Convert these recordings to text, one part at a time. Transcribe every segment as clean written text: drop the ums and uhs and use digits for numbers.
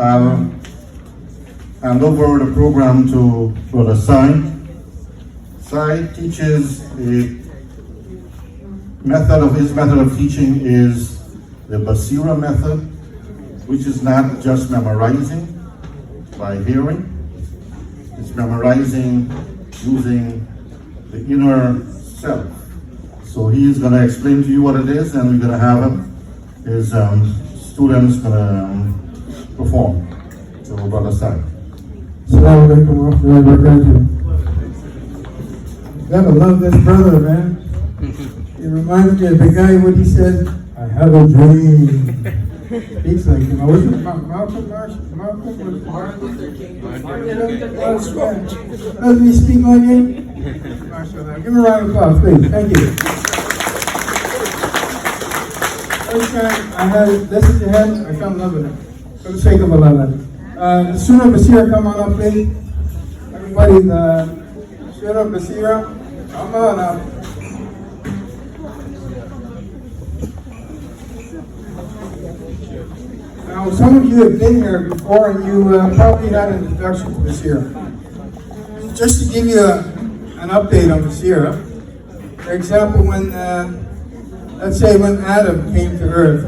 I'll hand over the program to Brother Sai. Sai teaches his method of teaching is the Basirah method, which is not just memorizing by hearing. It's memorizing using the inner self. So he is going to explain to you what it is, and we're going to have his students going to perform. So, Brother Sai. Assalamu alaikum wa rahmatullahi wa barakatuh. Gotta love this brother, man. He reminds me of the guy when he said, I have a dream. Speaks like him. Was it Malcolm was Martin Luther King? Doesn't he speak like him? Give him a round of applause, please. Thank you. First time I had listened to him, I fell in love with him. For the sake of Allah. The Surah Basirah, come on up, please. Everybody, the Surah Basirah, come on up. Now, some of you have been here before, and you probably had an introduction to Basirah. Just to give you an update on Basirah, for example, when, let's say when Adam came to earth,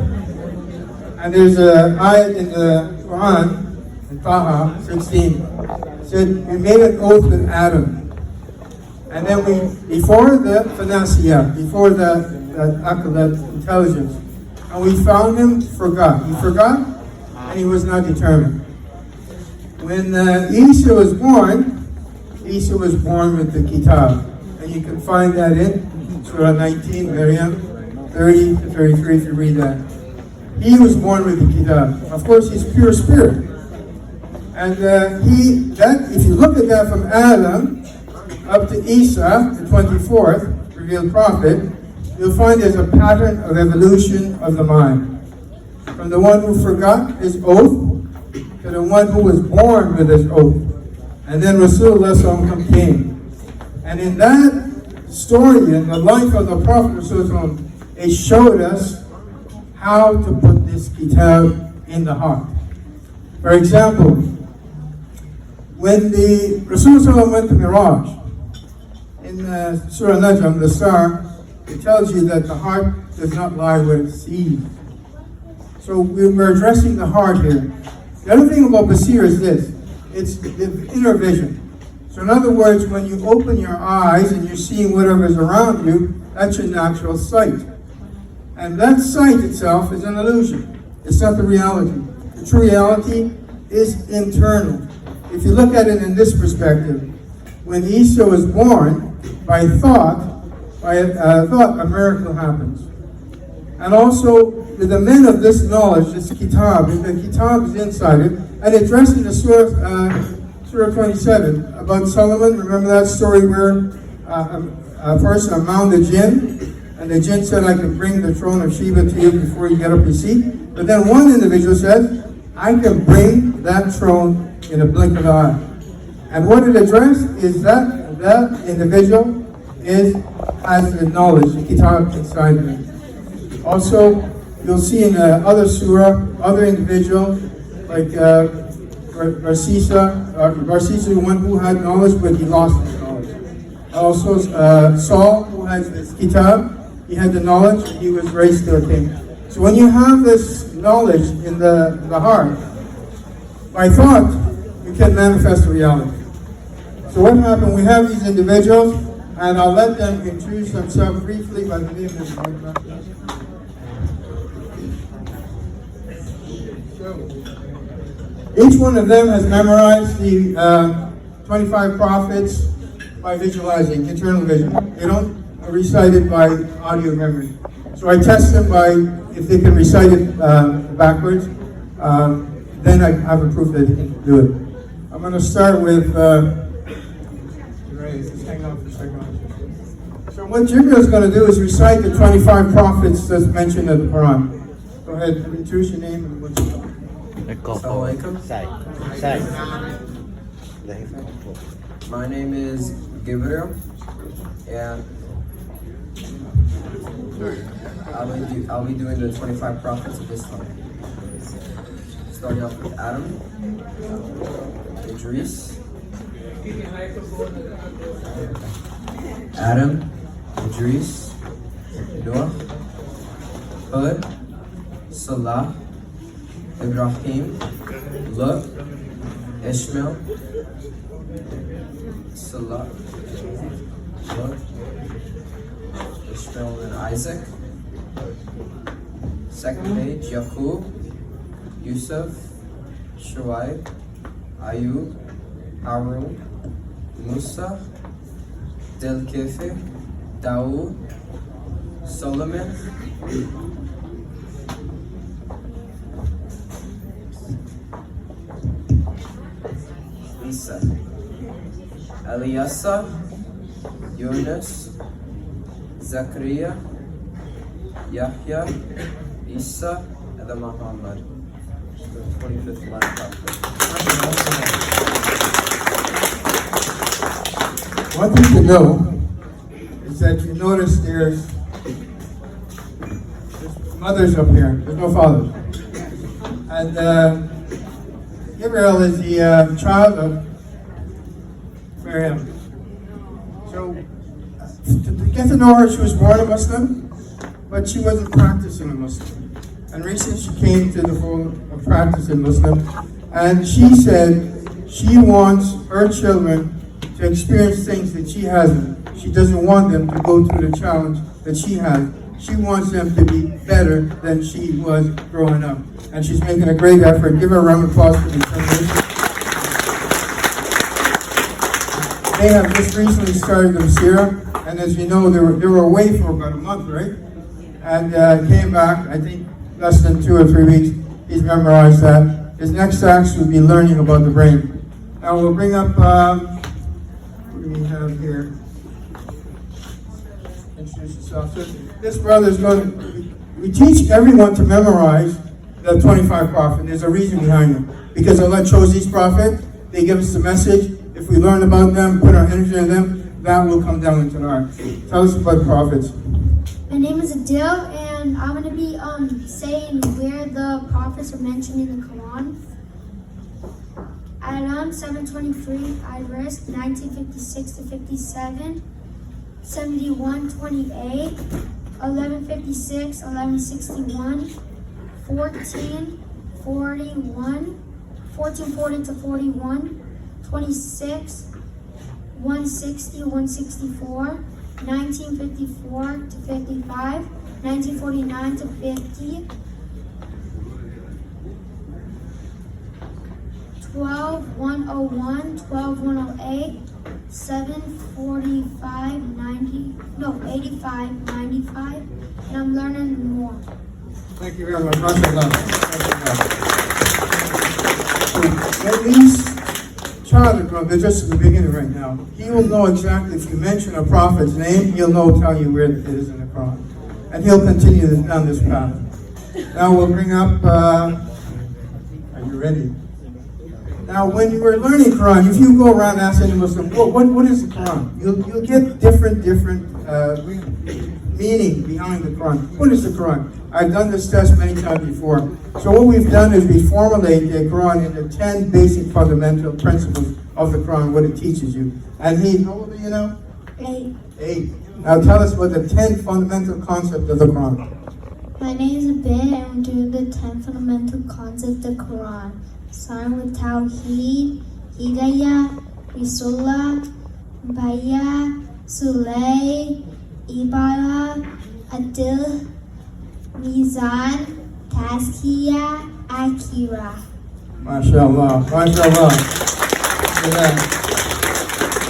and there's an ayat in the Qur'an, in Taha 16, said, we made an oath with Adam. And then before the fanasiyah, before that akal, that intelligence, and we found him forgot. He forgot, and he was not determined. When Isa was born with the kitab. And you can find that in Surah 19, Maryam 30 to 33, if you read that. He was born with the kitab. Of course, he's pure spirit. And if you look at that from Adam up to Isa, the 24th revealed prophet, you'll find there's a pattern of evolution of the mind. From the one who forgot his oath to the one who was born with his oath. And then Rasulullah came. And in that story, in the life of the Prophet Rasulullah, it showed us how to put this kitab in the heart. For example, when the Rasulullah went to Miraj, in Surah Najm, the star, it tells you that the heart does not lie where it sees. So we're addressing the heart here. The other thing about Basirah is this. It's the inner vision. So in other words, when you open your eyes and you're seeing whatever is around you, that's your natural sight. And that sight itself is an illusion. It's not the reality. The true reality is internal. If you look at it in this perspective, when Isa was born, by thought, a miracle happens. And also, with the men of this knowledge, this kitab, the kitab is inside it, and it addresses in the Surah 27 about Solomon. Remember that story where a person mounted the jinn, and the jinn said, I can bring the throne of Sheba to you before you get up your seat. But then one individual says, I can bring that throne in a blink of an eye. And what it addressed is that individual has the knowledge, the kitab inside of it. Also, you'll see in other surah, other individuals, like Barsisa, the one who had knowledge, but he lost his knowledge. Also, Saul, who has this kitab, he had the knowledge, and he was raised to a king. So when you have this knowledge in the heart, by thought, you can manifest the reality. So what happened? We have these individuals, and I'll let them introduce themselves briefly by the name of each one of them has memorized the 25 prophets by visualizing, internal vision. They don't recite it by audio memory. So I test them by, if they can recite it backwards, then I have a proof that they can do it. I'm going to start with, just hang on for a second. So what Jibril is going to do is recite the 25 prophets that's mentioned in the Quran. Go ahead, introduce your name and what you're talking. My name is Gabriel, and I'll be doing the 25 prophets of Islam. starting off with Adam, Idris, Adam, Idris, Noah, Hud, Salah, Ibrahim, Lut, Ishmael, Salah, Lut, Ishmael, and Isaac. Second page, Yaqub, Yusuf, Shuaib, Ayub, Harun, Musa, Delkefe, Dawood, Solomon, Isa, Eliasa, Yunus, Zachariah, Yahya, Isa, and then Muhammad. The 25th line prophet. One thing to know is that you notice there's mothers up here, there's no fathers. And Gabriel is the child of Miriam. So, to get to know her, she was born a Muslim, but she wasn't practicing a Muslim. And recently she came to the full of practicing Muslim, and she said she wants her children to experience things that she hasn't. She doesn't want them to go through the challenge that she has. She wants them to be better than she was growing up. And she's making a great effort. Give her a round of applause for the determination. They have just recently started the Basirah, and as you know, they were away for about a month, right? And came back, I think, less than 2 or 3 weeks. He's memorized that. His next act will be learning about the brain. Now we'll bring up, what do we have here? Introduce yourself. So this brother is going to, we teach everyone to memorize the 25 prophets. There's a reason behind it. Because Allah chose each prophet, they give us the message. If we learn about them, put our energy in them, that will come down into our heart. Tell us about the prophets. My name is Adil, and I'm going to be saying where the prophets are mentioned in the Quran. Adam 7:23, Idris 1956 to 57, 71:28, 11:56, 11:61, 14:41, 14:40 to 41, 26, 160, 164. 1954 to 55, 1949 to 50, 12:101, 12:108, 7:45, 90, no, 85, 95, and I'm learning more. Thank you very much. MashaAllah. At least child, they're just at the beginning right now. He will know exactly, if you mention a prophet's name, he'll tell you where it is in the Quran. And he'll continue down this path. Now we'll bring up, are you ready? Now when you were learning Quran, if you go around asking a Muslim, what is the Quran? You'll get different meaning behind the Quran. What is the Quran? I've done this test many times before. So what we've done is we formulate the Quran into 10 basic fundamental principles of the Quran, what it teaches you. And how old are you now? 8. 8. Now tell us what the 10 fundamental concepts of the Quran. My name is Abid, and we're doing the 10 fundamental concepts of the Quran. Starting with Tawheed, Hidayah, Risullah, Bayah, Sulay, Ibadah, Adil, Mizan, Tazkiyah, Akira. MashaAllah. Yeah.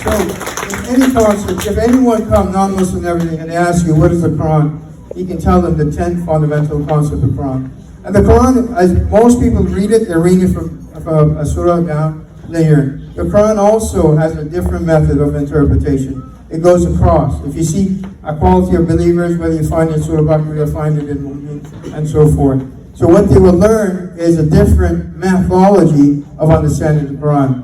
So, in any concept, if anyone comes, non-Muslim and everything, and they ask you, what is the Quran? You can tell them the 10 fundamental concepts of the Quran. And the Quran, as most people read it, they're reading it from a surah down linear. The Quran also has a different method of interpretation. It goes across. If you see a quality of believers, whether you find it in Surah Baqarah, you'll find it in Mu'min, and so forth. So what they will learn is a different methodology of understanding the Quran.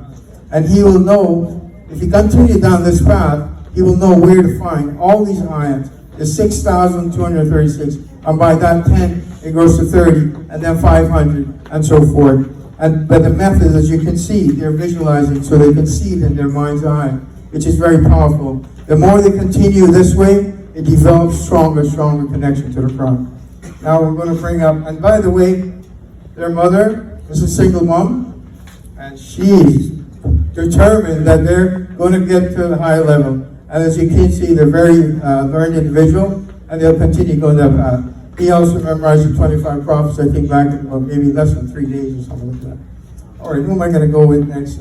And he will know, if he continues down this path, he will know where to find all these ayats. There's 6,236, and by that 10, it goes to 30, and then 500, and so forth. But the method, as you can see, they're visualizing so they can see it in their mind's eye, which is very powerful. The more they continue this way, it develops stronger connection to the Quran. Now we're going to bring up, and by the way, their mother is a single mom, and she's determined that they're going to get to the higher level. And as you can see, they're very learned individual, and they'll continue going that path. He also memorized the 25 prophets, I think, back in about maybe less than 3 days or something like that. All right, who am I going to go with next?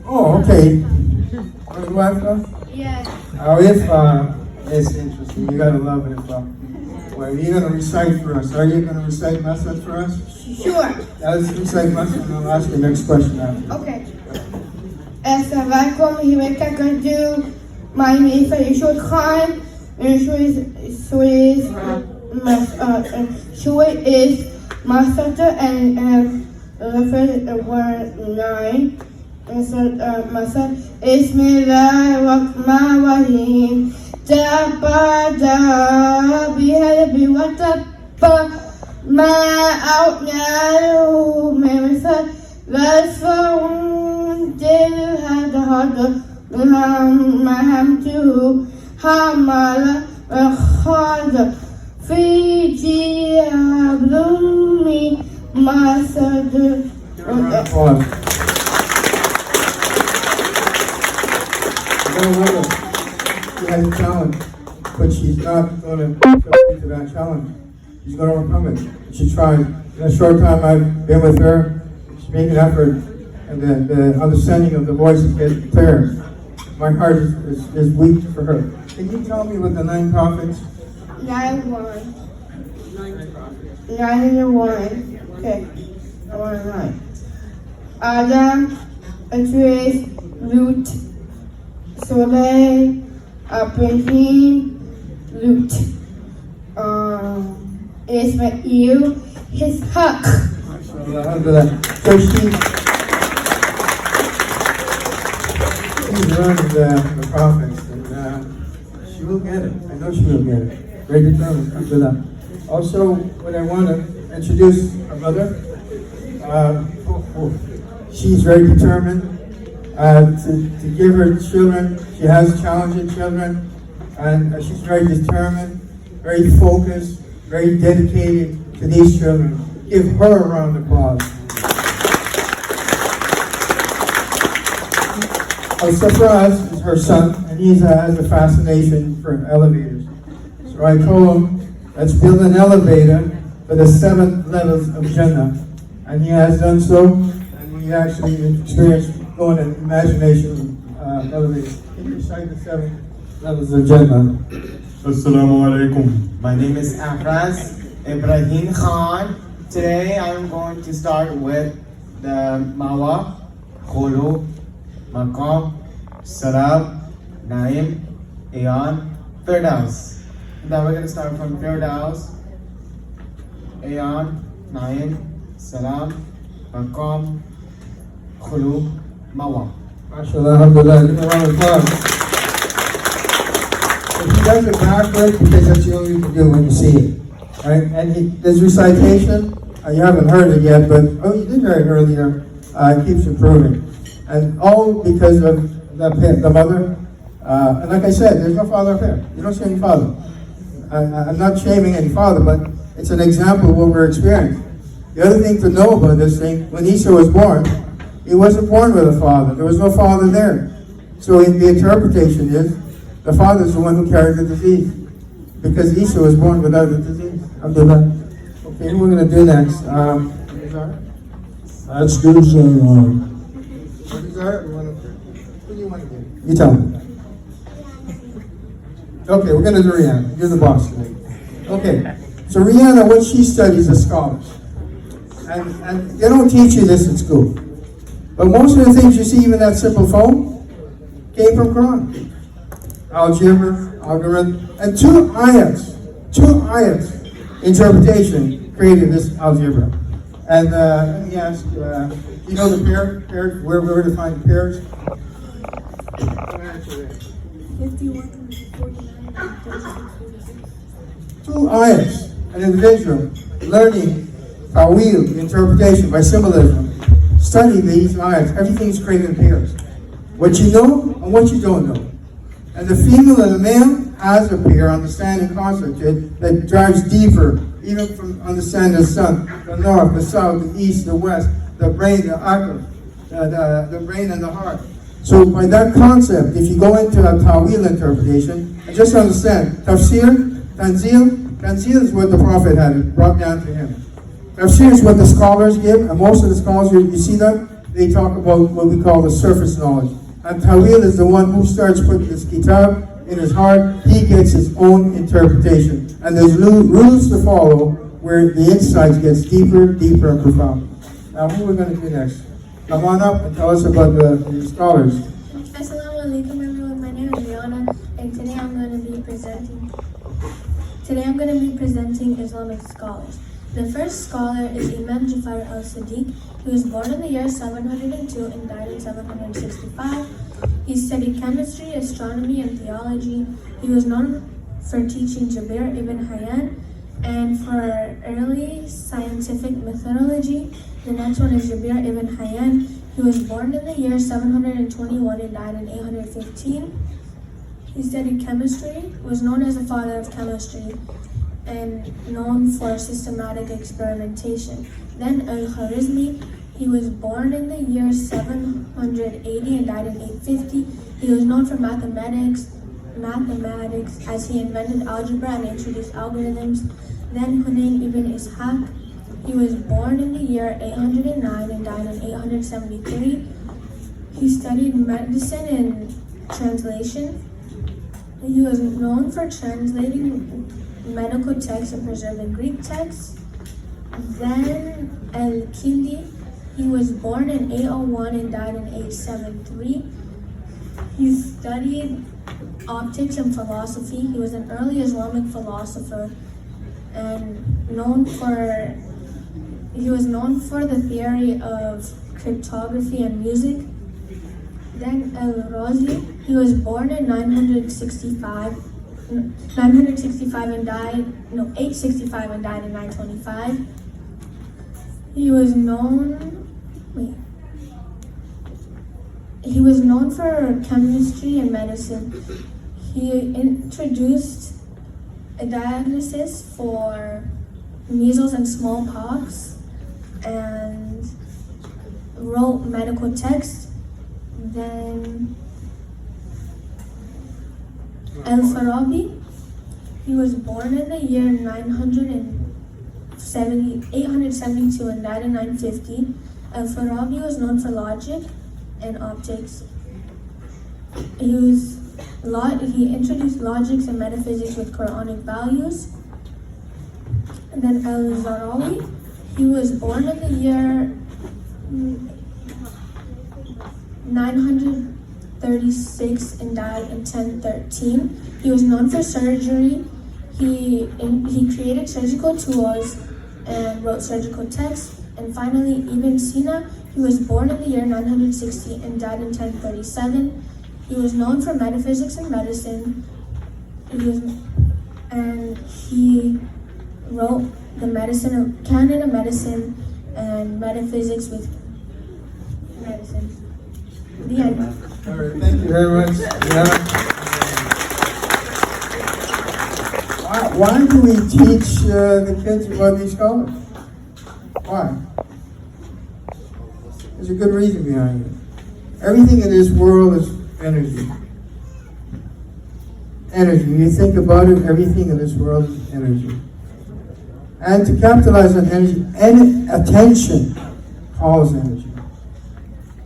Okay. Yeah. It's interesting. You gotta love it. Well, you're gonna recite for us. Are you gonna recite message for us? Sure. Let's recite message, and I'll ask the next question after. Okay. Assalamualaikum wabarakatuh. My name is Yeshua Khan. And Shua is Master and referred word 9. And so Master Bismillahirrahmanirrahim. Tabada bihalbi wa tabba ma outnahu memsa Rasfun dil hada mahamtuhu hamala khada fi jiablumi masad. She has a challenge, but she's not going to submit to that challenge. She's going to overcome it. She tried. In a short time I've been with her, she's making an effort, and the understanding of the voice is getting clear. My heart is weak for her. Can you tell me what the 9 prophets? 9 1. 9 and 1. Okay. I want to 9. Adam, Idris, Lut, Soleil, Ibrahim, Lut, Ismail, Ishaq. So she's learned the prophets, and she will get it. I know she will get it. Very determined. Alhamdulillah. Also, what I want to introduce our mother. She's very determined to give her children. She has challenging children, and she's very determined, very focused, very dedicated to these children. Give her a round of applause. Al-Safraz is her son, and he has a fascination for elevators. So I told him, let's build an elevator for the 7 levels of Jannah. And he has done so, and we actually experienced going in imagination elevators. Can you recite the 7 levels of Jannah? Assalamu alaikum. My name is Afraz Ibrahim Khan. Today I'm going to start with the Mawa, Khulu, Maqam, Sarab, Naim, Ayan, Firdaus. Then we're going to start from Firdaus, Ayan, Naim, Salam, Maqam, Khulu, Mawa. MashaAllah, alhamdulillah. Give him a round of applause. If he does it backwards, because that's the only you can do when you see it. Right? And his recitation, you haven't heard it yet, but you did hear it earlier, keeps improving. And all because of the mother. And like I said, there's no father up here. You don't see any father. I'm not shaming any father, but it's an example of what we're experiencing. The other thing to know about this thing, when Isa was born, he wasn't born with a father. There was no father there. So the interpretation is, the father is the one who carried the disease. Because Isa was born without the disease. Abdullah. Okay, who we're going to do next? Let's do some, Who do you want to do? You tell me. Okay, we're going to do Rihanna. You're the boss today. Okay, so Rihanna, what she studies is scholars. And they don't teach you this in school. But most of the things you see, even that simple phone, came from Quran. Algebra, algorithm, and 2 ayats interpretation created this algebra. And let me ask, you know the pairs, where we're to find the pairs? 51, 49, 2 ayats, an individual learning Ta'wil, the interpretation by symbolism. Study these ayats. Everything's created in pairs. What you know and what you don't know. And the female and the male has a pair, understanding concept that drives deeper, even from understanding the sun, the north, the south, the east, the west, the brain, the akal, the brain and the heart. So by that concept, if you go into a Ta'wil interpretation, and just understand, tafsir, tanzil is what the Prophet had brought down to him. Tafsir is what the scholars give, and most of the scholars, you see them, they talk about what we call the surface knowledge. And Ta'wil is the one who starts putting this kitab in his heart. He gets his own interpretation. And there's rules to follow where the insight gets deeper, deeper, and profound. Now, who are we going to do next? Come on up and tell us about the scholars. Assalamu alaikum everyone, my name is Rihanna, and today I'm going to be presenting Islamic scholars. The first scholar is Imam Jafar al-Sadiq. He was born in the year 702 and died in 765. He studied chemistry, astronomy, and theology. He was known for teaching Jabir ibn Hayyan and for early scientific methodology. The next one is Jabir ibn Hayyan. He was born in the year 721 and died in 815. He studied chemistry, was known as the father of chemistry, and known for systematic experimentation. Then Al-Khwarizmi, he was born in the year 780 and died in 850. He was known for mathematics as he invented algebra and introduced algorithms. Then Hunayn ibn Ishaq, he was born in the year 809 and died in 873. He studied medicine and translation. He was known for translating medical texts and preserving Greek texts. Then Al-Kindi, he was born in 801 and died in 873. He studied optics and philosophy. He was an early Islamic philosopher and he was known for the theory of cryptography and music. Then Al-Razi, he was born in 865 and died in 925. He was known for chemistry and medicine. He introduced a diagnosis for measles and smallpox and wrote medical texts. Then Al-Farabi, he was born in the year 872 and died in 950. Al-Farabi was known for logic and optics. He introduced logics and metaphysics with Quranic values. And then Al-Zarawi, he was born in the year 936 and died in 1013. He was known for surgery. He created surgical tools and wrote surgical texts. And finally, Ibn Sina, he was born in the year 960 and died in 1037. He was known for metaphysics and medicine. He wrote the canon of medicine and metaphysics with medicine. The end. All right, thank you very much. Why do we teach the kids about these scholars? Why? There's a good reason behind it. Everything in this world is energy. Energy. When you think about it, everything in this world is energy. And to capitalize on energy, attention calls energy.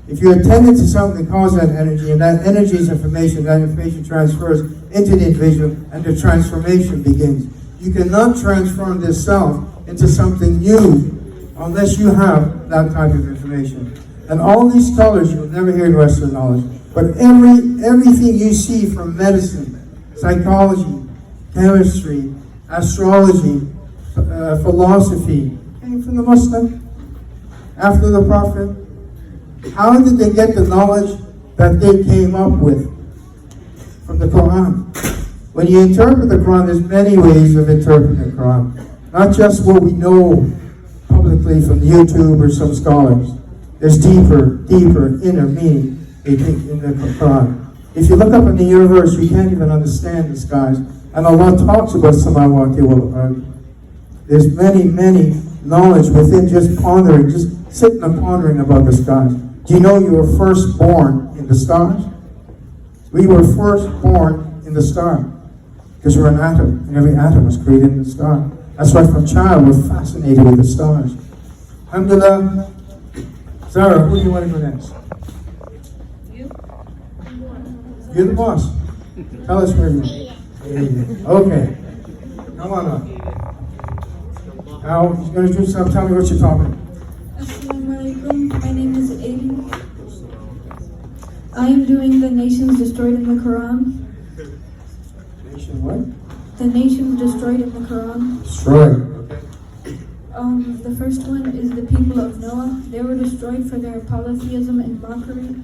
If you're attending to something that causes that energy, and that energy is information, that information transfers into the individual, and the transformation begins. You cannot transform this self into something new unless you have that type of information. And all these scholars, you'll never hear the rest of the knowledge. But everything you see from medicine, psychology, chemistry, astrology, philosophy, came from the Muslim after the Prophet. How did they get the knowledge that they came up with? From the Qur'an. When you interpret the Qur'an, there's many ways of interpreting the Qur'an. Not just what we know, public simply from the YouTube or some scholars. There's deeper inner meaning they think in the Qur'an. If you look up in the universe, you can't even understand the skies. And Allah talks about samawati wal ard. There's many knowledge within just pondering, just sitting and pondering about the skies. Do you know you were first born in the stars? We were first born in the star. Because we're an atom, and every atom was created in the star. That's why from child we're fascinated with the stars. Alhamdulillah. Zara, who do you want to go next? You're the boss. Tell us where you are. Okay. Come on up. Now, he's going to do something. Tell me what you're talking about. Assalamu alaikum. My name is Aiden. I am doing the nations destroyed in the Quran. Nation what? The nations destroyed in the Quran. Destroyed. The first one is the people of Noah. They were destroyed for their polytheism and mockery.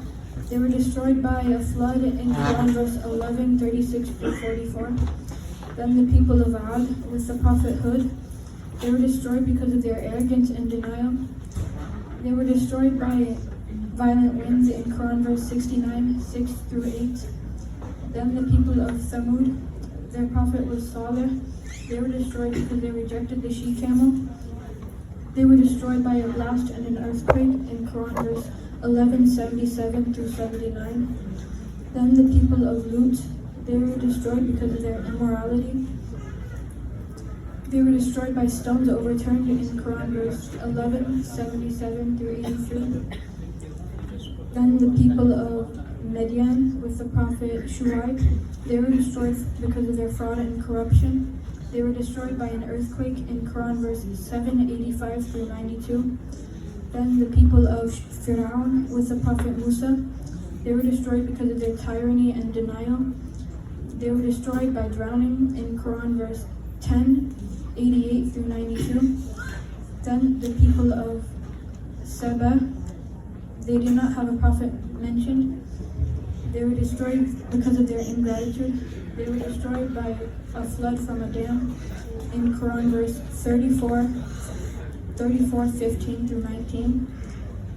They were destroyed by a flood in Quran verse 11, 36 through 44. Then the people of Ad with the prophet Hud. They were destroyed because of their arrogance and denial. They were destroyed by violent winds in Quran verse 69, 6 through 8. Then the people of Thamud, their prophet was Saleh. They were destroyed because they rejected the she-camel. They were destroyed by a blast and an earthquake in Quran verse 11, 77 through 79. Then the people of Lut, they were destroyed because of their immorality. They were destroyed by stones overturned in Quran verse 11, 77 through 83. Then the people of Midian with the prophet Shuaib, they were destroyed because of their fraud and corruption. They were destroyed by an earthquake in Quran verse 785 through 92. Then the people of Fir'aun with the prophet Musa, they were destroyed because of their tyranny and denial. They were destroyed by drowning in Quran verse 10, 88 through 92. Then the people of Saba, they did not have a prophet mentioned. They were destroyed because of their ingratitude. They were destroyed by a flood from a dam in Quran verse 34, 15 through 19.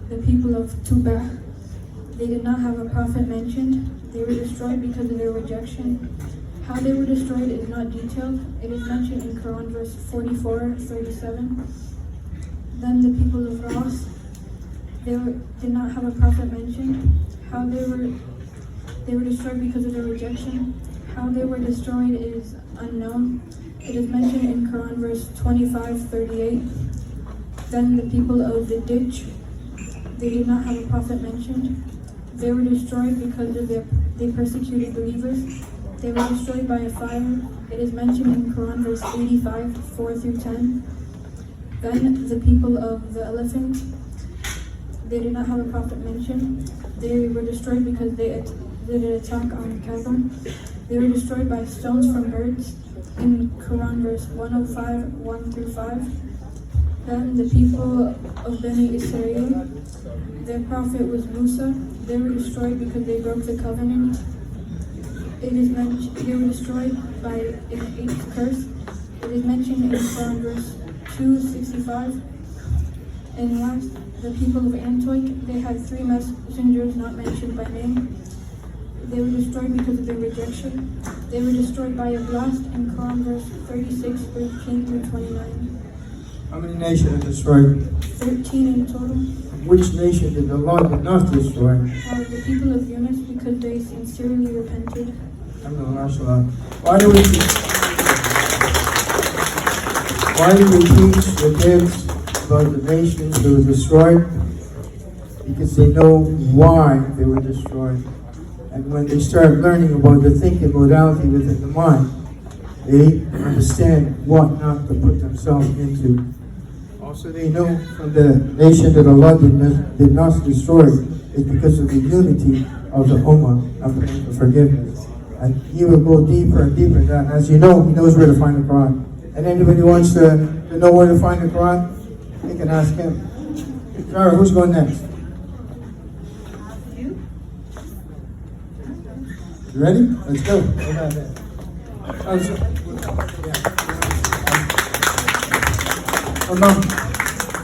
The people of Tuba, they did not have a prophet mentioned. They were destroyed because of their rejection. How they were destroyed is not detailed. It is mentioned in Quran verse 44, 37. Then the people of Ras, did not have a prophet mentioned. How they were destroyed because of their rejection. How they were destroyed is unknown. It is mentioned in Quran verse 25, 38. Then the people of the ditch, they did not have a prophet mentioned. They were destroyed because of they persecuted believers. They were destroyed by a fire. It is mentioned in Quran verse 85, 4 through 10. Then the people of the elephant, they did not have a prophet mentioned. They were destroyed because they did an attack on Kaaba. They were destroyed by stones from birds in Quran verse 105, 1 through 5. Then the people of Bani Israel, their prophet was Musa. They were destroyed because they broke the covenant. It is mentioned they were destroyed by an eighth curse. It is mentioned in Quran verse 265. And last, the people of Antioch, they had 3 messengers not mentioned by name. They were destroyed because of their rejection. They were destroyed by a blast in Quran verse 36, 13 through 29. How many nations are destroyed? 13 in total. Which nation did Allah not destroy? The people of Yunus, because they sincerely repented. Alhamdulillah. Why do we teach the kids about the nations that were destroyed? Because they know why they were destroyed. And when they start learning about the thinking modality within the mind, they understand what not to put themselves into. Also, they know from the nation that Allah did not destroy is because of the unity of the Ummah and for forgiveness. And He will go deeper and deeper in that. And as you know, He knows where to find the Quran. And anybody who wants to know where to find the Quran, they can ask him. Zara, who's going next? You ready? Let's go.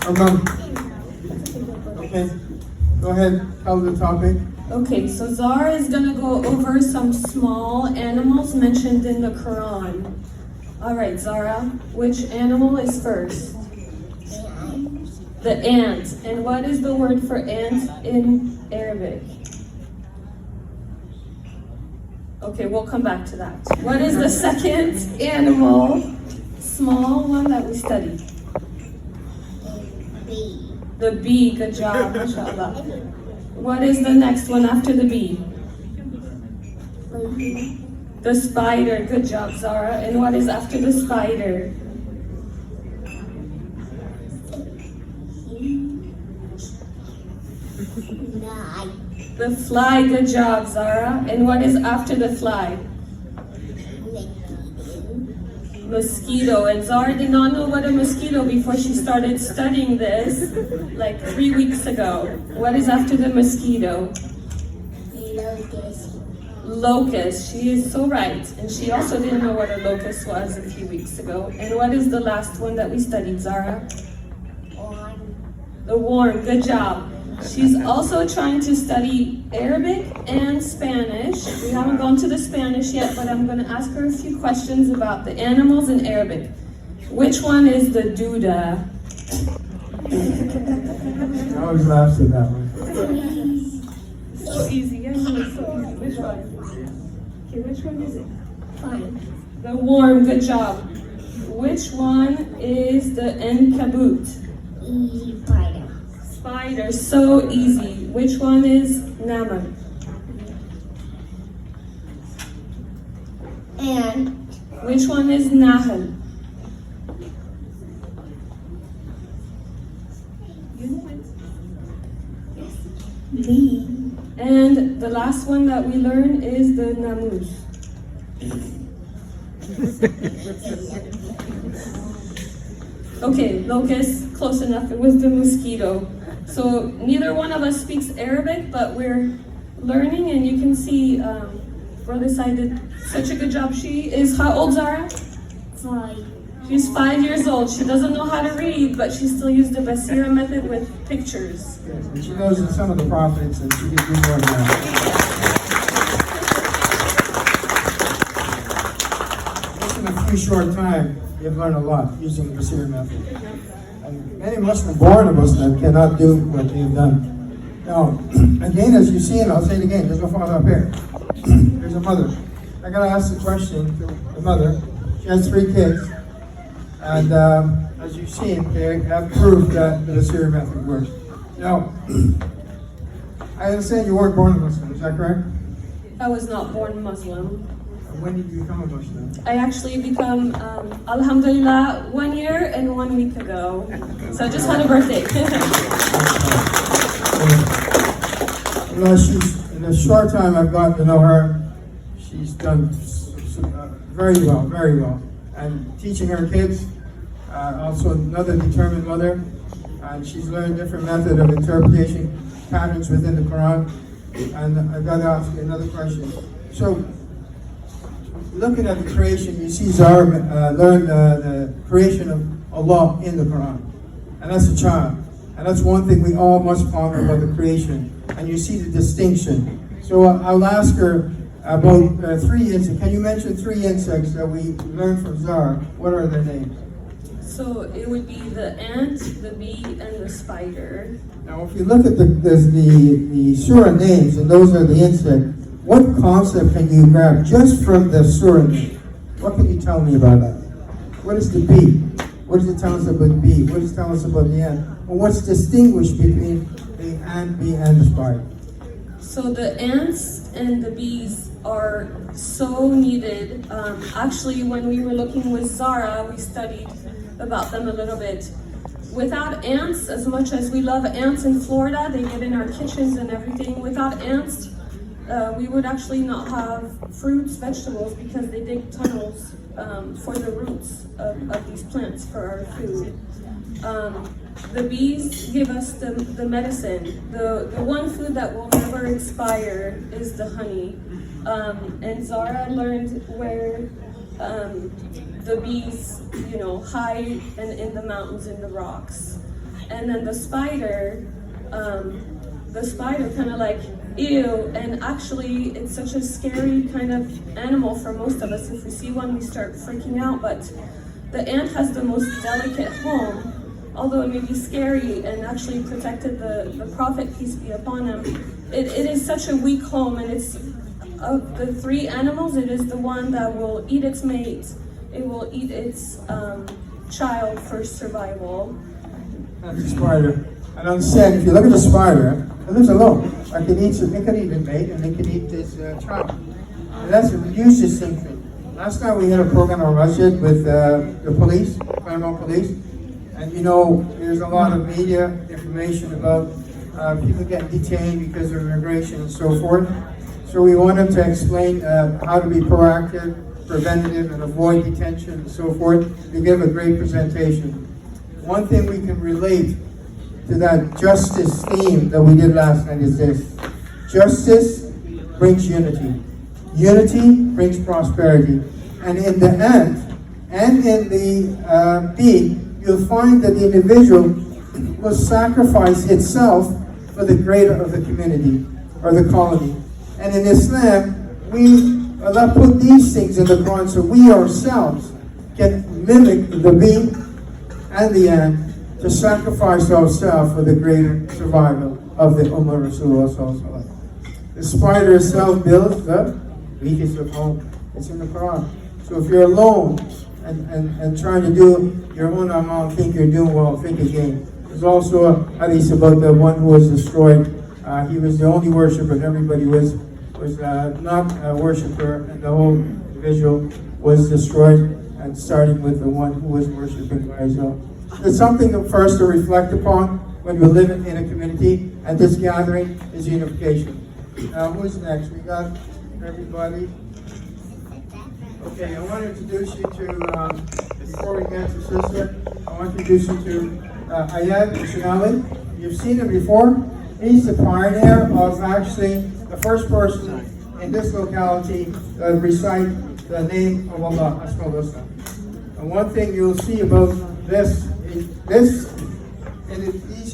Okay, go ahead, tell the topic. Okay, so Zara is gonna go over some small animals mentioned in the Quran. All right, Zara, which animal is first? The ant. And what is the word for ant in Arabic? Okay, we'll come back to that. What is the second animal, small one that we studied? The bee. Good job, mashallah. What is the next one after the bee? The spider. Good job, Zara. And what is after the spider? The fly. Good job, Zara. And what is after the fly? Mosquito. And Zara did not know what a mosquito before she started studying this like 3 weeks ago. What is after the mosquito? Locust. She is so right. And she also didn't know what a locust was a few weeks ago. And what is the last one that we studied, Zara? The worm. Good job. She's also trying to study Arabic and Spanish. We haven't gone to the Spanish yet, but I'm going to ask her a few questions about the animals in Arabic. Which one is the duda? I always laugh at that one. So easy. Yes, it's so easy. Which one? Okay, which one is it? The worm. Good job. Which one is the ankabut? Spider. So easy. Which one is namr? And Which one is nahl? bee. And the last one that we learn is the namus. Okay, locust, close enough. It was the mosquito. So neither one of us speaks Arabic, but we're learning, and you can see Brother Sai did such a good job. She is how old, Zara? 5. She's 5 years old. She doesn't know how to read, but she still used the Basirah method with pictures. Yes, and she knows that some of the prophets, and she can do more than that. Just in a few short time, you've learned a lot using the Basirah method. And many born Muslim cannot do what you've done. Now, again, as you see, and I'll say it again, there's no father up here. There's a mother. I gotta ask the question to the mother. She has 3 kids. And as you've seen, they have proved that the Basirah method works. Now, I understand you weren't born a Muslim, is that correct? I was not born Muslim. When did you become a Muslim? I actually become, alhamdulillah, 1 year and 1 week ago. So I just had a birthday. Well, in the short time I've gotten to know her, she's done very well, very well. And teaching her kids, also another determined mother, and she's learned different methods of interpretation patterns within the Quran. And I've got to ask you another question. So, looking at the creation, you see Zara learned the creation of Allah in the Quran, and that's a child. And that's one thing we all must ponder about the creation. And you see the distinction. So I'll ask her about 3 insects. Can you mention 3 insects that we learned from Zara? What are their names? So it would be the ant, the bee, and the spider. Now, if you look at the surah names, and those are the insects, what concept can you grab just from the surah name? What can you tell me about that? What is the bee? What does it tell us about the bee? What does it tell us about the ant? And what's distinguished between the ant, bee, and the spider? So the ants and the bees are so needed. Actually, when we were looking with Zara, we studied about them a little bit. Without ants, as much as we love ants in Florida, they get in our kitchens and everything. Without ants, we would actually not have fruits, vegetables, because they dig tunnels for the roots of these plants for our food. The bees give us the medicine. The one food that will never expire is the honey. And Zara learned where the bees, hide in the mountains, in the rocks. and then the spider kind of like, ew, and actually it's such a scary kind of animal for most of us. If we see one, we start freaking out, but the ant has the most delicate home, although it may be scary, and actually protected the Prophet, peace be upon him. It is such a weak home, and it's, of the three animals, it is the one that will eat its mate, it will eat its child for survival. That's a spider. And on set, if you look at the spider, it lives alone. It can eat its mate, and it can eat its child. And that's a huge distinction. Last night we had a program on Russia with the police, Paramount Police, and you know, there's a lot of media information about people getting detained because of immigration and so forth. So we wanted to explain how to be proactive, preventative, and avoid detention and so forth. We gave a great presentation. One thing we can relate to that justice theme that we did last night is this. Justice brings unity. Unity brings prosperity. And in the ant and in the bee, you'll find that the individual will sacrifice itself for the greater of the community or the colony. And in Islam, Allah put these things in the Quran so we ourselves can mimic the bee and the ant to sacrifice ourselves for the greater survival of the Ummah Rasulullah. The spider itself builds the weakest of home. It's in the Quran. So if you're alone and trying to do your own amal, think you're doing well, think again. There's also a hadith about the one who was destroyed. He was the only worshiper, and everybody was not a worshiper, and the whole individual was destroyed, and starting with the one who was worshiping by his own. There's something first to reflect upon when we're living in a community, and this gathering is unification. Now, who's next? We got everybody. Okay, I want to introduce you to, before we get to sister, I want to introduce you to Ayad Shinali. You've seen him before. He's the pioneer of actually the first person in this locality to recite the name of Allah, Asmaul Husna. And one thing you'll see about these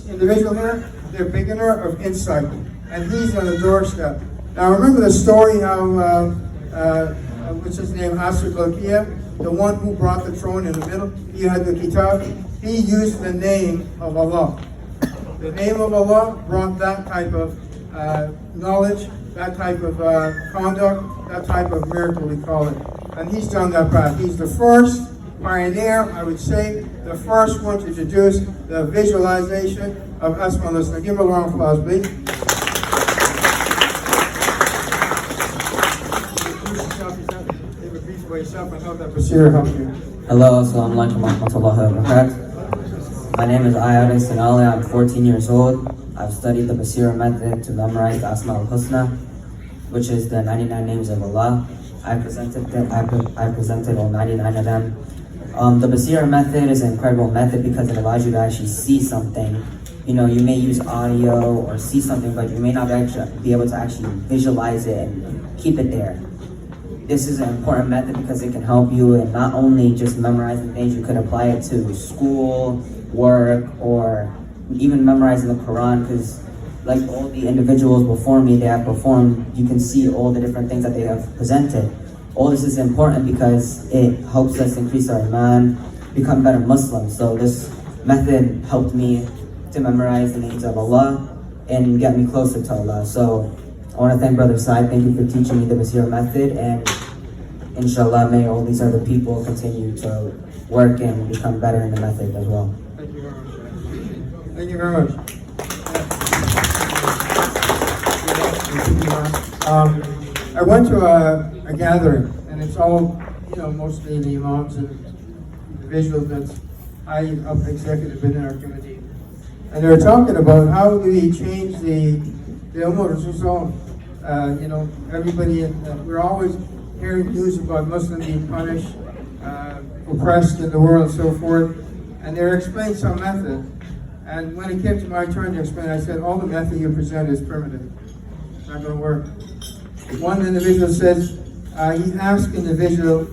individual here, they're beginner of insight, and he's on the doorstep. Now remember the story how, what's his name, Asr Balkiya, the one who brought the throne in the middle, he had the kitab, he used the name of Allah. The name of Allah brought that type of knowledge, that type of conduct, that type of miracle, we call it. And he's done that path. He's the first pioneer, I would say, the first one to introduce the visualization of Asmaul Husna. Give him a round of applause, please. Give a brief about yourself and how that Basirah helped you. Hello, assalamu alaikum wa rahmatullahi wa barakatuh. My name is Ayad Sinali. I'm 14 years old. I've studied the Basirah method to memorize the Asmaul Husna, which is the 99 names of Allah. I presented all 99 of them. The Basirah method is an incredible method because it allows you to actually see something. You know, you may use audio or see something, but you may not actually be able to actually visualize it and keep it there. This is an important method because it can help you in not only just memorizing things, you could apply it to school, work, or even memorizing the Qur'an, because like all the individuals before me, they have performed, you can see all the different things that they have presented. All this is important because it helps us increase our iman, become better Muslims. So this method helped me to memorize the names of Allah and get me closer to Allah. So I want to thank Brother Said. Thank you for teaching me the Basirah method, and inshallah may all these other people continue to work and become better in the method as well. Thank you very much. Thank you very much. I went to a gathering, and it's all, you know, mostly the imams and individuals that's high up executive in our community. And they were talking about how do we change the Ummah Rasulullah. You know, everybody, we're always hearing news about Muslims being punished, oppressed in the world and so forth. And they were explaining some method. And when it came to my turn to explain, I said, all the method you present is primitive. It's not going to work. One individual says, he asked an individual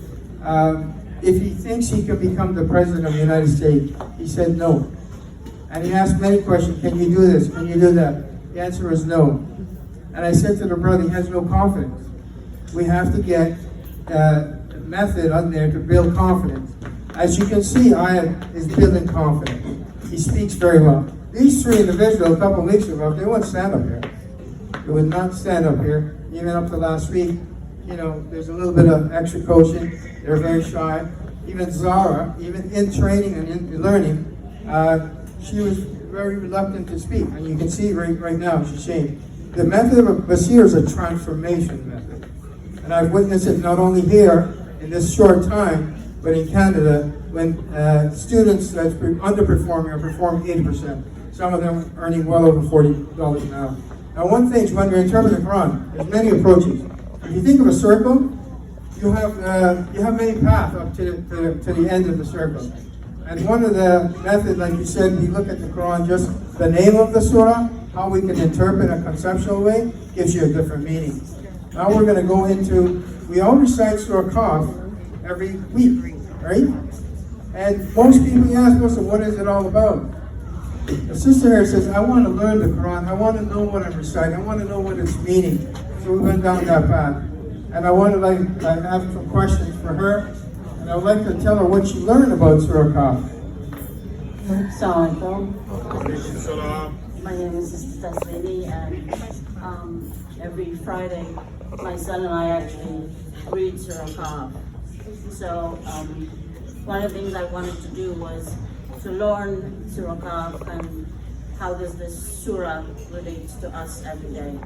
if he thinks he can become the president of the United States. He said no. And he asked many questions. Can you do this? Can you do that? The answer was no. And I said to the brother, he has no confidence. We have to get a method on there to build confidence. As you can see, Ayat is building confidence. He speaks very well. These three individuals, a couple of weeks ago, they wouldn't stand up here. They would not stand up here. Even up to last week, you know, there's a little bit of extra coaching. They're very shy. Even Zara, even in training and in learning, she was very reluctant to speak. And you can see right now, she's changed. The method of Basirah is a transformation method. And I've witnessed it not only here in this short time, but in Canada, when students that's underperforming are performing 80%. Some of them earning well over $40 an hour. Now one thing is when you interpret the Quran, there's many approaches. If you think of a circle, you have many paths up to the end of the circle. And one of the methods, like you said, we look at the Quran, just the name of the surah, how we can interpret in a conceptual way, gives you a different meaning. Now we're going to go into, we all recite Surah Qaf every week, right? And most people ask us, what is it all about? The sister here says, I want to learn the Quran, I want to know what I'm reciting, I want to know what it's meaning. So we went down that path. And I want to have some questions for her, and I would like to tell her what she learned about Surah Qaf. Assalamu alaikum. My name is Sister Tasmini, and every Friday, my son and I actually read Surah Qaf. So one of the things I wanted to do was to learn Surah Qaf and how does this surah relates to us every day.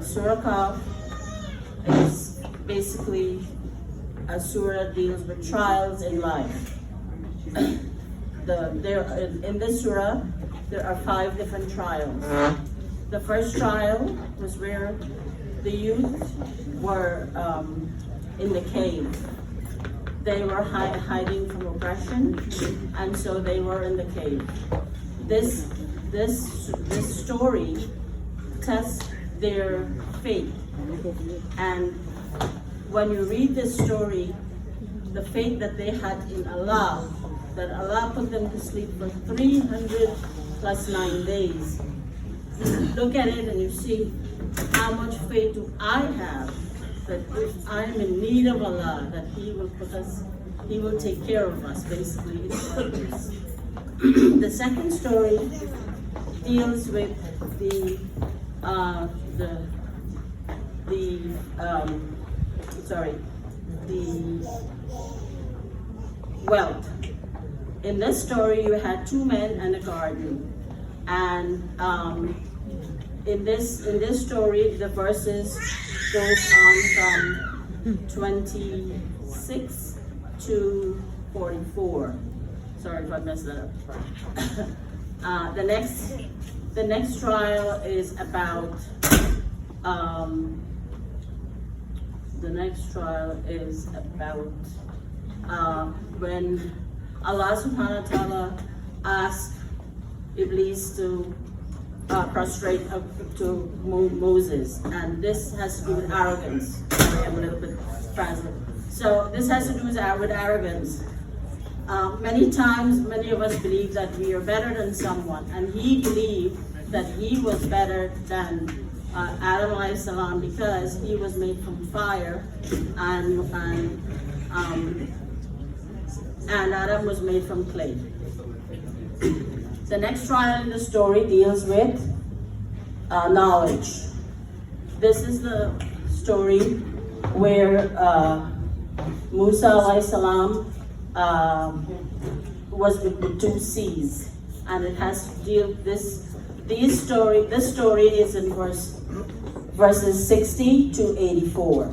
Surah Qaf is basically a surah that deals with trials in life. In this surah, there are 5 different trials. The first trial was where the youth were in the cave. They were hiding from oppression, and so they were in the cave. This story tests their faith. And when you read this story, the faith that they had in Allah, that Allah put them to sleep for 300 plus 9 days. Look at it and you see how much faith do I have that if I am in need of Allah, that He will put us, He will take care of us, basically. The second story deals with the wealth. In this story, you had 2 men and a garden, and in this story, the verses goes on from 26 to 44. Sorry if I messed that up. The next trial is about when Allah subhanahu wa ta'ala asked Iblis to prostrate to Moses, and this has to do with arrogance. I'm a little bit frazzled. So this has to do with arrogance. Many times, many of us believe that we are better than someone, and he believed that he was better than Adam alayhi salam because he was made from fire, and Adam was made from clay. The next trial in the story deals with knowledge. This is the story where Musa alayhi salam was with the 2 seas, and it has to deal with this story is in verses 60 to 84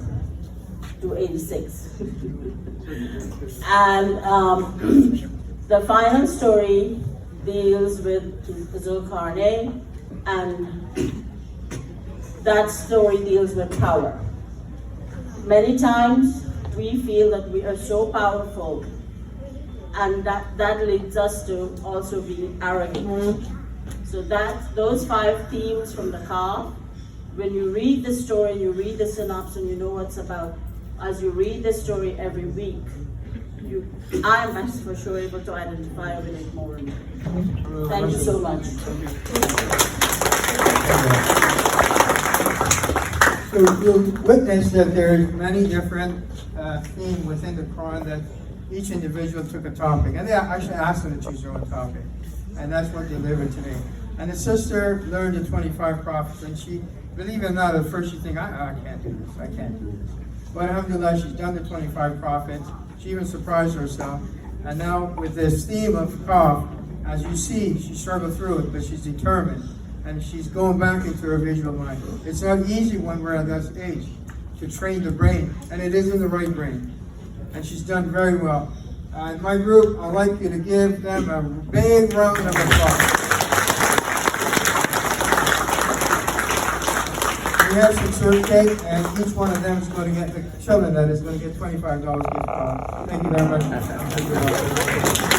to 86. And the final story deals with Zulkarnain, and that story deals with power. Many times we feel that we are so powerful, and that leads us to also be arrogant. So those 5 themes from the Qaf. When you read the story, you read the synopsis, and you know what's about. As you read the story every week, I am for sure able to identify with it more and more. Thank you so much. So you'll witness that there's many different themes within the Quran that each individual took a topic. And they actually asked them to choose their own topic. And that's what they delivered today. And the sister learned the 25 prophets, and she, believe it or not, at first she think, I can't do this, I can't do this. But alhamdulillah, she's done the 25 prophets. She even surprised herself. And now with this theme of Qaf, as you see, she struggled through it, but she's determined. And she's going back into her visual mind. It's not easy when we're at this age to train the brain, and it is in the right brain. And she's done very well. In my group, I'd like you to give them a big round of applause. We have some syrup cake, and each one of them is going to get, the children that is going to get $25 gift card. Thank you very much.